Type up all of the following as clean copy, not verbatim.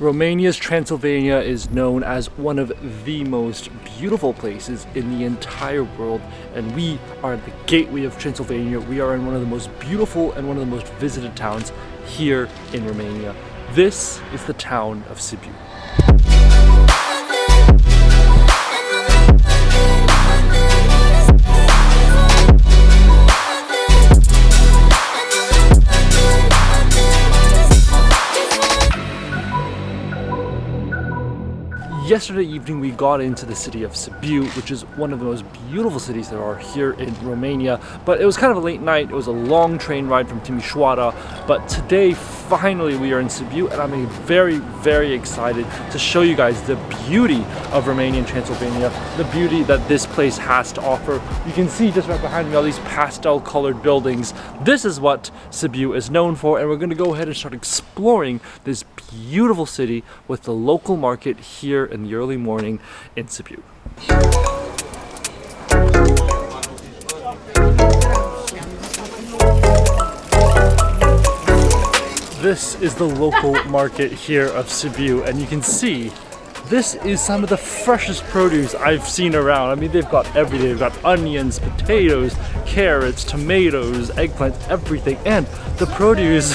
Romania's Transylvania is known as one of the most beautiful places in the entire world, and we are at the gateway of Transylvania. We are in one of the most beautiful and one of the most visited towns here in Romania. This is the town of Sibiu. Yesterday evening we got into the city of Sibiu, which is one of the most beautiful cities there are here in Romania, but it was kind of a late night. It was a long train ride from Timișoara, but today finally we are in Sibiu, and I'm very excited to show you guys the beauty of Romanian Transylvania, the beauty that this place has to offer. You can see just right behind me all these pastel colored buildings. This is what Sibiu is known for, and we're going to go ahead and start exploring this beautiful city with the local market here in the early morning in Sibiu. This is the local market here of Sibiu, and you can see this is some of the freshest produce I've seen around. I mean, they've got everything. They've got onions, potatoes, carrots, tomatoes, eggplants, everything. And the produce,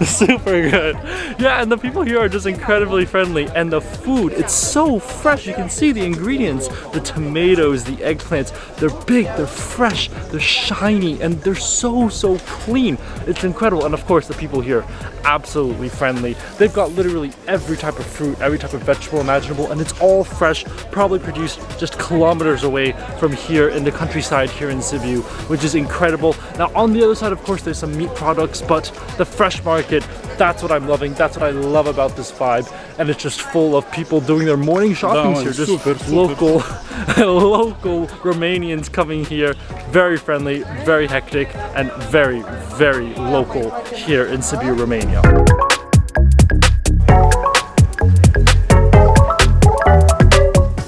super good. Yeah, and the people here are just incredibly friendly. And the food, it's so fresh. You can see the ingredients, the tomatoes, the eggplants. They're big, they're fresh, they're shiny, and they're so clean. It's incredible. And of course, the people here, absolutely friendly. They've got literally every type of fruit, every type of vegetable imaginable, and it's all fresh, probably produced just kilometers away from here in the countryside here in Sibiu, which is incredible. Now on the other side, of course, there's some meat products, but the fresh market, that's what I'm loving. That's what I love about this vibe, and it's just full of people doing their morning shopping here, just local Romanians coming here, very friendly, very hectic, and very local here in Sibiu, Romania.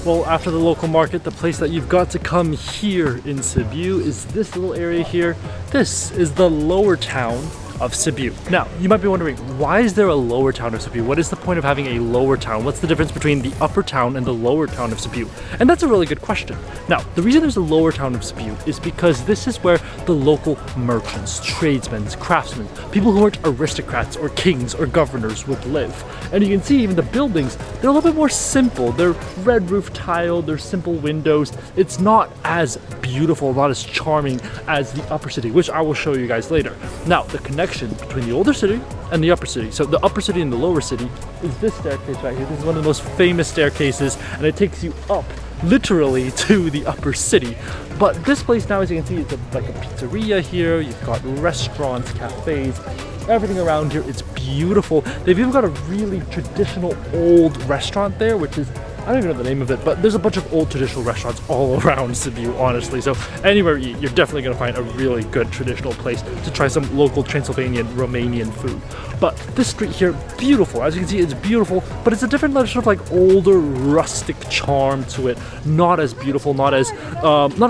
Well, after the local market, the place that you've got to come here in Sibiu is this little area here. This is the lower town of Sibiu. Now, you might be wondering, why is there a lower town of Sibiu? What is the point of having a lower town? What's the difference between the upper town and the lower town of Sibiu? And that's a really good question. Now, the reason there's a lower town of Sibiu is because this is where the local merchants, tradesmen, craftsmen, people who weren't aristocrats or kings or governors would live. And you can see even the buildings, they're a little bit more simple. They're red roof tile, they're simple windows. It's not as beautiful, not as charming as the upper city, which I will show you guys later. Now, the connection between the older city and the upper city. So the upper city and the lower city is this staircase right here. This is one of the most famous staircases, and it takes you up literally to the upper city. But this place now, as you can see, it's like a pizzeria here. You've got restaurants, cafes, everything around here. It's beautiful. They've even got a really traditional old restaurant there, which is, I don't even know the name of it, but there's a bunch of old traditional restaurants all around Sibiu, honestly. So anywhere you eat, you're definitely going to find a really good traditional place to try some local Transylvanian Romanian food. But this street here, beautiful. As you can see, it's beautiful, but it's a different sort of like older, rustic charm to it. Not as beautiful, not as,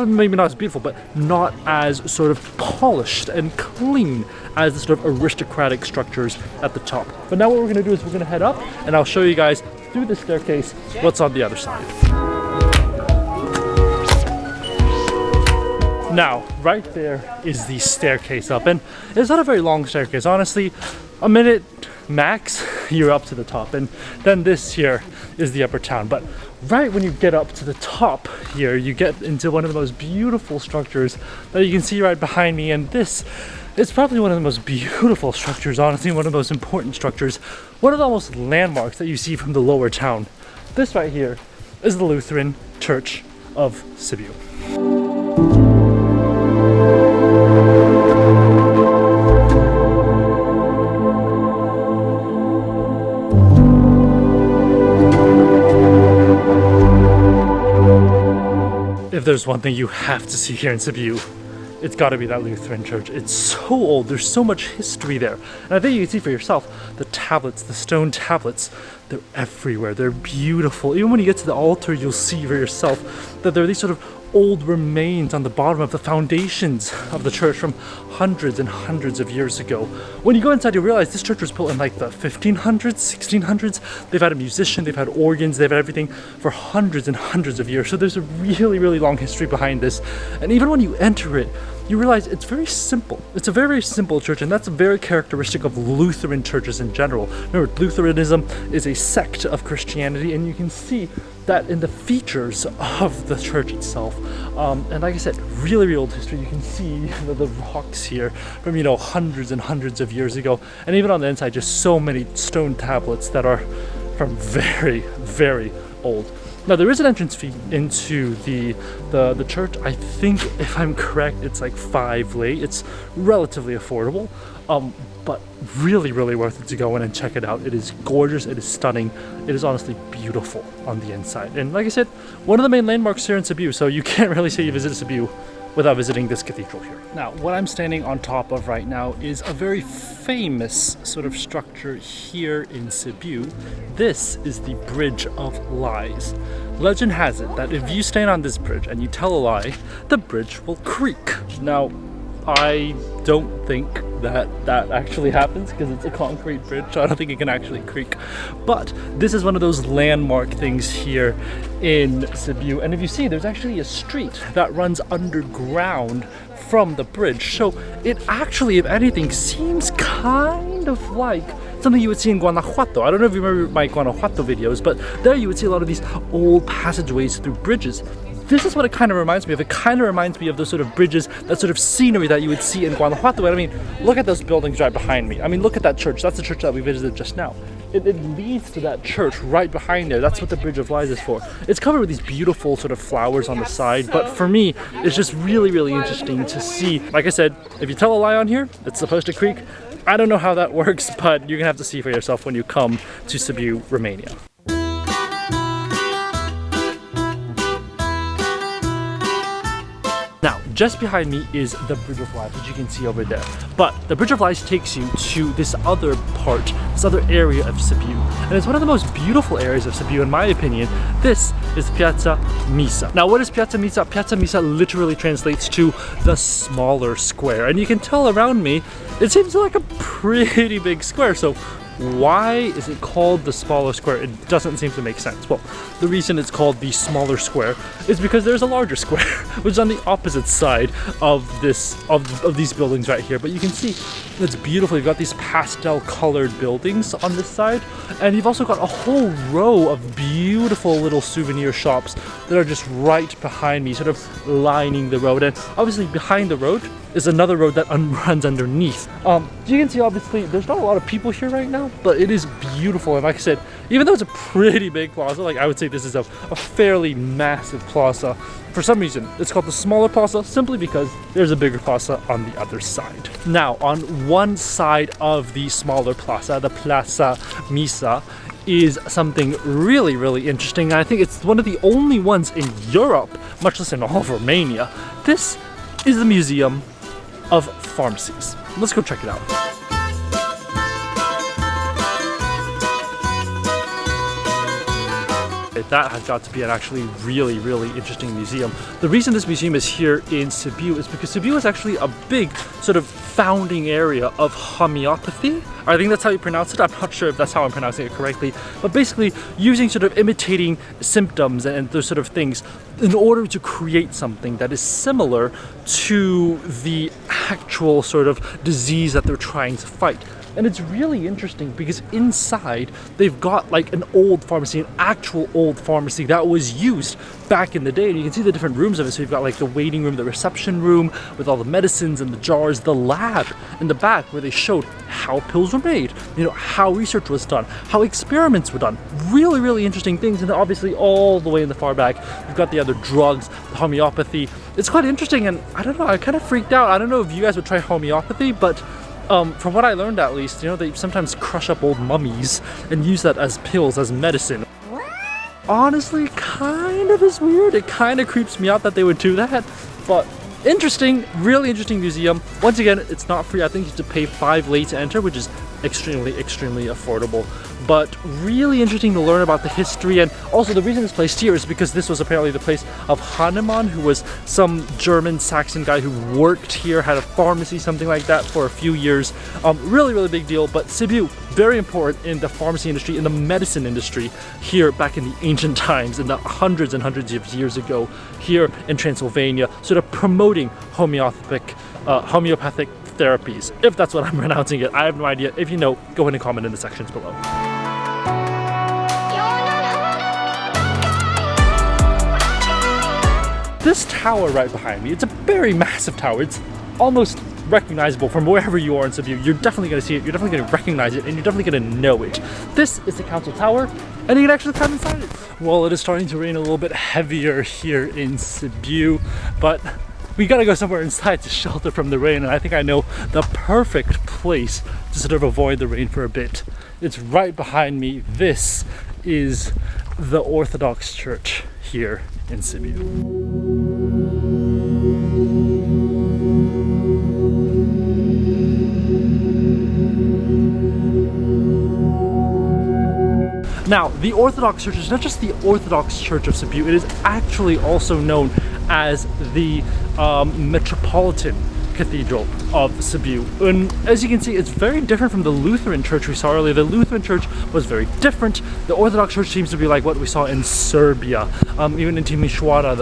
maybe not as beautiful, but not as sort of polished and clean as the sort of aristocratic structures at the top. But now what we're going to do is we're going to head up, and I'll show you guys through the staircase what's on the other side. Now, right there is the staircase up, and it's not a very long staircase, honestly. A minute max, you're up to the top, and then this here is the upper town. But right when you get up to the top here, you get into one of the most beautiful structures that you can see right behind me, and this is probably one of the most beautiful structures, honestly, one of the most important structures, one of the almost landmarks that you see from the lower town. This right here is the Lutheran Church of Sibiu. If there's one thing you have to see here in Sibiu, it's got to be that Lutheran church. It's so old, there's so much history there. And I think you can see for yourself, the tablets, the stone tablets, they're everywhere, they're beautiful. Even when you get to the altar, you'll see for yourself that there are these sort of old remains on the bottom of the foundations of the church from hundreds and hundreds of years ago. When you go inside, you realize this church was built in like the 1500s, 1600s. They've had a musician, they've had organs, they've had everything for hundreds and hundreds of years. So there's a really, really long history behind this. And even when you enter it, you realize it's very simple. It's a very, very simple church, and that's very characteristic of Lutheran churches in general. Remember, Lutheranism is a sect of Christianity, and you can see that in the features of the church itself. And like I said, really, really old history. You can see the rocks here from, you know, hundreds and hundreds of years ago. And even on the inside, just so many stone tablets that are from very, very old. Now, there is an entrance fee into the church. I think, if I'm correct, it's like 5 lei. It's relatively affordable, but really, really worth it to go in and check it out. It is gorgeous. It is stunning. It is honestly beautiful on the inside. And like I said, one of the main landmarks here in Sibiu, so you can't really say you visited Sibiu without visiting this cathedral here. Now, what I'm standing on top of right now is a very famous sort of structure here in Sibiu. This is the Bridge of Lies. Legend has it that if you stand on this bridge and you tell a lie, the bridge will creak. Now, I don't think that actually happens because it's a concrete bridge, so I don't think it can actually creak. But this is one of those landmark things here in Sibiu. And if you see, there's actually a street that runs underground from the bridge. So it actually, if anything, seems kind of like something you would see in Guanajuato. I don't know if you remember my Guanajuato videos, but there you would see a lot of these old passageways through bridges. This is what it kind of reminds me of. It kind of reminds me of those sort of bridges, that sort of scenery that you would see in Guanajuato. And I mean, look at those buildings right behind me. I mean, look at that church. That's the church that we visited just now. It leads to that church right behind there. That's what the Bridge of Lies is for. It's covered with these beautiful sort of flowers on the side, but for me, it's just really, really interesting to see. Like I said, if you tell a lie on here, it's supposed to creak. I don't know how that works, but you're gonna have to see for yourself when you come to Sibiu, Romania. Now, just behind me is the Bridge of Lies, which you can see over there. But the Bridge of Lies takes you to this other part, this other area of Sibiu. And it's one of the most beautiful areas of Sibiu, in my opinion. This is Piaza Misa. Now, what is Piaza Misa? Piaza Misa literally translates to the smaller square. And you can tell around me, it seems like a pretty big square. So why is it called the smaller square? It doesn't seem to make sense. Well, the reason it's called the smaller square is because there's a larger square, which is on the opposite side of these buildings right here. But you can see it's beautiful. You've got these pastel colored buildings on this side, and you've also got a whole row of beautiful little souvenir shops that are just right behind me, sort of lining the road. And obviously behind the road is another road that runs underneath. You can see, obviously, there's not a lot of people here right now, but it is beautiful. And like I said, even though it's a pretty big plaza, like I would say this is a fairly massive plaza, for some reason it's called the smaller plaza simply because there's a bigger plaza on the other side. Now, on one side of the smaller plaza, the Plaza Misa, is something really, really interesting. I think it's one of the only ones in Europe, much less in all of Romania. This is the Museum of Pharmacies. Let's go check it out. That has got to be an actually really, really interesting museum. The reason this museum is here in Sibiu is because Sibiu is actually a big sort of founding area of homeopathy. I think that's how you pronounce it. I'm not sure if that's how I'm pronouncing it correctly, but basically using sort of imitating symptoms and those sort of things in order to create something that is similar to the actual sort of disease that they're trying to fight. And it's really interesting because inside they've got like an old pharmacy, an actual old pharmacy that was used back in the day. And you can see the different rooms of it. So you've got like the waiting room, the reception room with all the medicines and the jars, the lab in the back where they showed how pills were made, you know, how research was done, how experiments were done. Really, really interesting things. And then obviously all the way in the far back, you've got the other drugs, the homeopathy. It's quite interesting. And I don't know, I kind of freaked out. I don't know if you guys would try homeopathy, but from what I learned at least, you know, they sometimes crush up old mummies and use that as pills, as medicine. Honestly, kind of is weird. It kind of creeps me out that they would do that, but Interesting, really interesting museum. Once again, it's not free. I think you have to pay 5 lei to enter, which is extremely affordable. But really interesting to learn about the history, and also the reason it's placed here is because this was apparently the place of Hahnemann, who was some German Saxon guy who worked here, had a pharmacy, something like that, for a few years. Really big deal. But Sibiu, very important in the pharmacy industry, in the medicine industry here back in the ancient times, in the hundreds and hundreds of years ago, here in Transylvania, sort of promoting homeopathic therapies, if that's what I'm pronouncing it. I have no idea. If you know, go ahead and comment in the sections below. This tower right behind me, it's a very massive tower. It's almost recognizable from wherever you are in Sibiu. You're definitely going to see it, you're definitely going to recognize it, and you're definitely going to know it. This is the council tower, and you can actually climb inside it. Well, it is starting to rain a little bit heavier here in Sibiu, but we gotta go somewhere inside to shelter from the rain, and I think I know the perfect place to sort of avoid the rain for a bit. It's right behind me. This is the Orthodox Church here in Sibiu. Now, the Orthodox Church is not just the Orthodox Church of Sibiu, it is actually also known as the Metropolitan Cathedral of Sibiu. And as you can see, it's very different from the Lutheran Church we saw earlier. The Lutheran Church was very different. The Orthodox Church seems to be like what we saw in Serbia, even in Timișoara,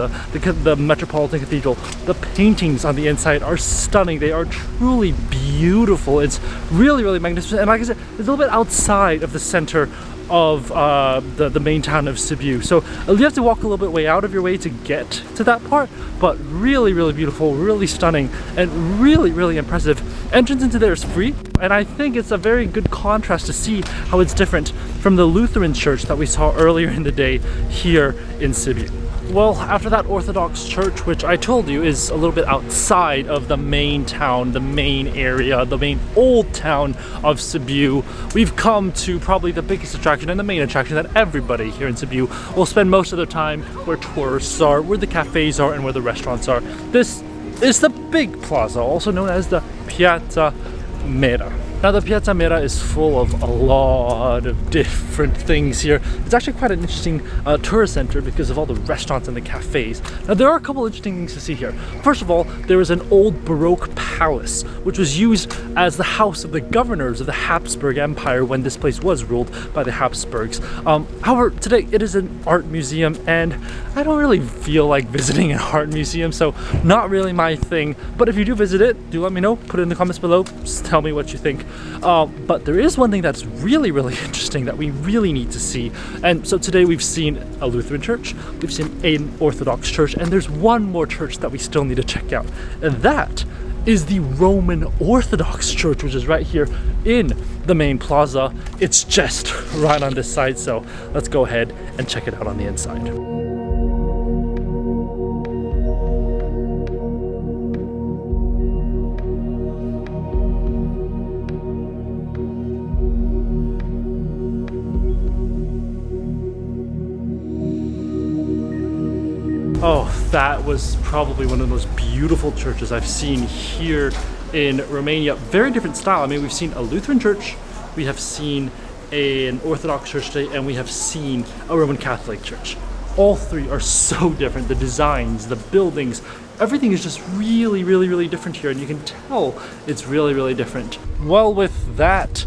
the Metropolitan Cathedral. The paintings on the inside are stunning. They are truly beautiful. It's really magnificent. And like I said, it's a little bit outside of the center of the main town of Sibiu, so you have to walk a little bit way out of your way to get to that part, but really beautiful, really stunning, and really impressive. Entrance into there is free, and I think it's a very good contrast to see how it's different from the Lutheran Church that we saw earlier in the day here in Sibiu. Well, after that Orthodox Church, which I told you is a little bit outside of the main town, the main area, the main old town of Sibiu, we've come to probably the biggest attraction and the main attraction that everybody here in Sibiu will spend most of their time where tourists are, where the cafes are, and where the restaurants are. This is the big plaza, also known as the Piaza Misa. Now, the Piaza Misa is full of a lot of different things here. It's actually quite an interesting tourist center because of all the restaurants and the cafes. Now, there are a couple interesting things to see here. First of all, there is an old Baroque palace, which was used as the house of the governors of the Habsburg Empire when this place was ruled by the Habsburgs. However, today it is an art museum, and I don't really feel like visiting an art museum, so not really my thing. But if you do visit it, do let me know. Put it in the comments below. Just tell me what you think. But there is one thing that's really interesting that we really need to see. And so today we've seen a Lutheran church, we've seen an Orthodox church, and there's one more church that we still need to check out. And that is the Roman Orthodox Church, which is right here in the main plaza. It's just right on this side, so let's go ahead and check it out on the inside. Oh, that was probably one of the most beautiful churches I've seen here in Romania. Very different style. I mean, we've seen a Lutheran church, we have seen an Orthodox church today, and we have seen a Roman Catholic church. All three are so different. The designs, the buildings, everything is just really different here, and you can tell it's really different. Well, with that,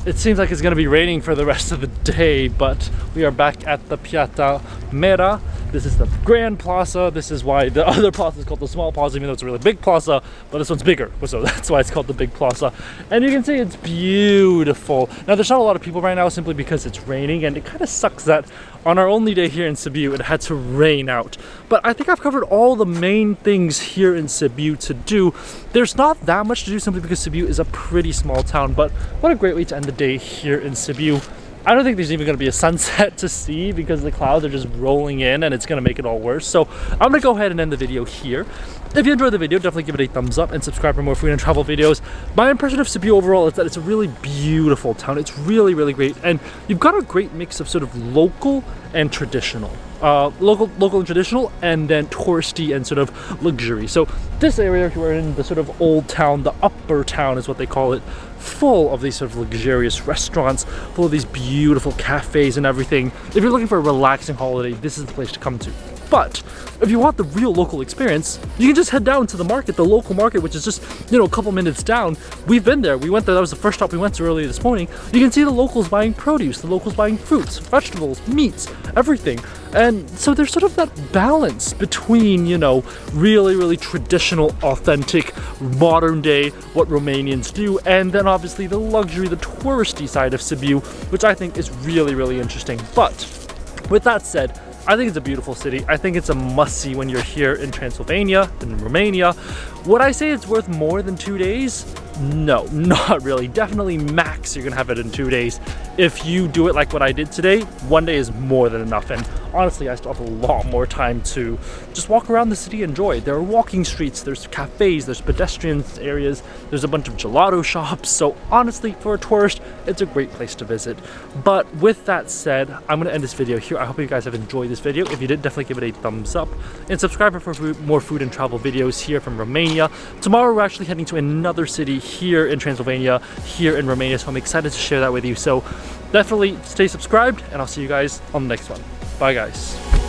it seems like it's going to be raining for the rest of the day, but we are back at the Piaza Misa. This is the Grand Plaza. This is why the other plaza is called the Small Plaza, even though it's a really big plaza, but this one's bigger, so that's why it's called the Big Plaza. And you can see it's beautiful. Now, there's not a lot of people right now simply because it's raining, and it kind of sucks that on our only day here in Sibiu, it had to rain out. But I think I've covered all the main things here in Sibiu to do. There's not that much to do simply because Sibiu is a pretty small town, but what a great way to end the day here in Sibiu. I don't think there's even going to be a sunset to see because the clouds are just rolling in and it's going to make it all worse. So I'm going to go ahead and end the video here. If you enjoyed the video, definitely give it a thumbs up and subscribe for more food and travel videos. My impression of Sibiu overall is that it's a really beautiful town. It's really, really great. And you've got a great mix of sort of local and traditional. Local and traditional, and then touristy and sort of luxury. So this area, we're in the sort of old town, the upper town is what they call it, full of these sort of luxurious restaurants, full of these beautiful cafes and everything. If you're looking for a relaxing holiday, this is the place to come to. But if you want the real local experience, you can just head down to the market, the local market, which is just, you know, a couple minutes down. We've been there. We went there. That was the first stop we went to earlier this morning. You can see the locals buying produce, the locals buying fruits, vegetables, meats, everything. And so there's sort of that balance between, you know, really, really traditional, authentic, modern day, what Romanians do, and then obviously the luxury, the touristy side of Sibiu, which I think is really, really interesting. But with that said, I think it's a beautiful city. I think it's a must-see when you're here in Transylvania, in Romania. Would I say it's worth more than 2 days? No, not really. Definitely max you're gonna have it in 2 days. If you do it like what I did today, 1 day is more than enough. And honestly, I still have a lot more time to just walk around the city and enjoy it. There are walking streets, there's cafes, there's pedestrian areas, there's a bunch of gelato shops. So honestly, for a tourist, it's a great place to visit. But with that said, I'm gonna end this video here. I hope you guys have enjoyed this video. If you did, definitely give it a thumbs up and subscribe for more food and travel videos here from Romania. Tomorrow, we're actually heading to another city here in Transylvania, here in Romania, so I'm excited to share that with you. So definitely stay subscribed, and I'll see you guys on the next one. Bye guys.